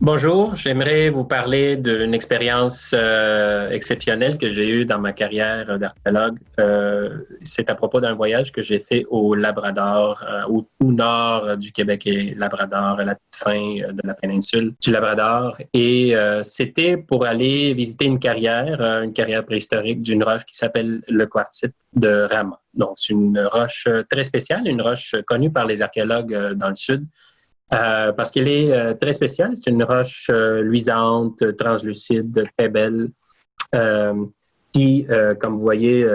Bonjour, j'aimerais vous parler d'une expérience exceptionnelle que j'ai eue dans ma carrière d'archéologue. C'est à propos d'un voyage que j'ai fait au Labrador, au tout nord du Québec et Labrador, à la toute fin de la péninsule du Labrador. Et c'était pour aller visiter une carrière préhistorique d'une roche qui s'appelle le quartzite de Rama. Donc, c'est une roche très spéciale, une roche connue par les archéologues dans le sud. Parce qu'elle est très spéciale. C'est une roche luisante, translucide, très belle, qui, comme vous voyez,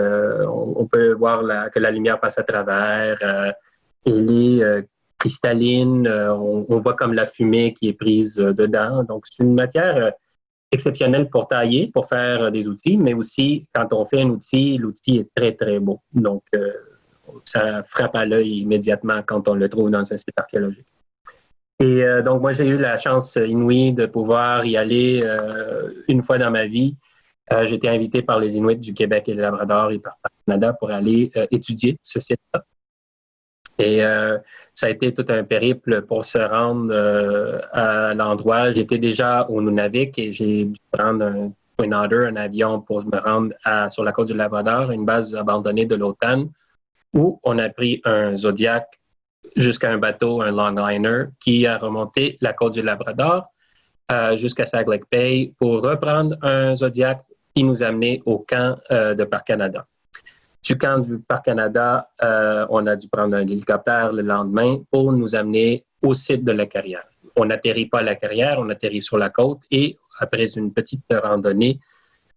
on peut voir que la lumière passe à travers. Elle est cristalline. On voit comme la fumée qui est prise dedans. Donc, c'est une matière exceptionnelle pour tailler, pour faire des outils, mais aussi, quand on fait un outil, l'outil est très, très beau. Donc, ça frappe à l'œil immédiatement quand on le trouve dans un site archéologique. Et donc, moi, j'ai eu la chance inouïe de pouvoir y aller une fois dans ma vie. J'ai été invité par les Inuits du Québec et du Labrador et par Canada pour aller étudier ce site-là. Et ça a été tout un périple pour se rendre à l'endroit. J'étais déjà au Nunavik et j'ai dû prendre un Twin Otter, un avion, pour me rendre sur la côte du Labrador, une base abandonnée de l'OTAN, où on a pris un Zodiac jusqu'à un bateau, un longliner, qui a remonté la côte du Labrador jusqu'à Saglec Bay pour reprendre un Zodiac qui nous a amené au camp de Parc Canada. Du camp du Parc Canada, on a dû prendre un hélicoptère le lendemain pour nous amener au site de la carrière. On n'atterrit pas à la carrière, on atterrit sur la côte et après une petite randonnée,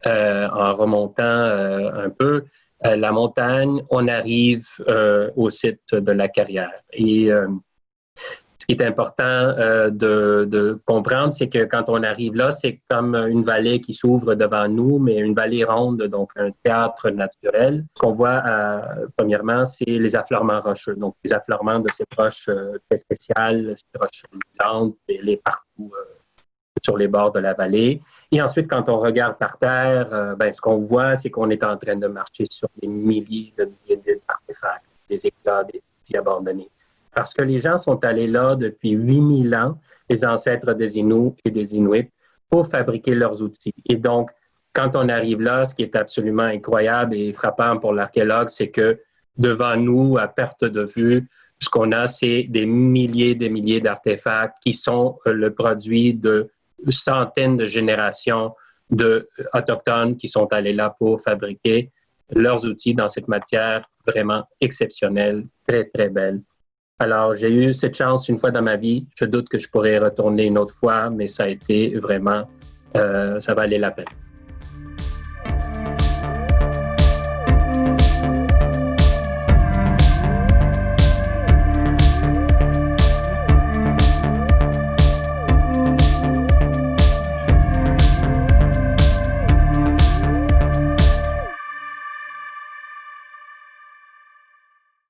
en remontant un peu, la montagne, on arrive au site de la carrière. Et ce qui est important de comprendre, c'est que quand on arrive là, c'est comme une vallée qui s'ouvre devant nous, mais une vallée ronde, donc un théâtre naturel. Ce qu'on voit, premièrement, c'est les affleurements rocheux. Donc, les affleurements de ces roches très spéciales, ces roches luisantes, elle est partout sur les bords de la vallée. Et ensuite, quand on regarde par terre, ce qu'on voit, c'est qu'on est en train de marcher sur des milliers d'artefacts, des éclats, des outils abandonnés. Parce que les gens sont allés là depuis 8000 ans, les ancêtres des Inuits et des Inuits, pour fabriquer leurs outils. Et donc, quand on arrive là, ce qui est absolument incroyable et frappant pour l'archéologue, c'est que devant nous, à perte de vue, ce qu'on a, c'est des milliers d'artefacts qui sont le produit de centaines de générations d'Autochtones qui sont allés là pour fabriquer leurs outils dans cette matière vraiment exceptionnelle, très, très belle. Alors, j'ai eu cette chance une fois dans ma vie. Je doute que je pourrais y retourner une autre fois, mais ça a été vraiment, ça valait la peine.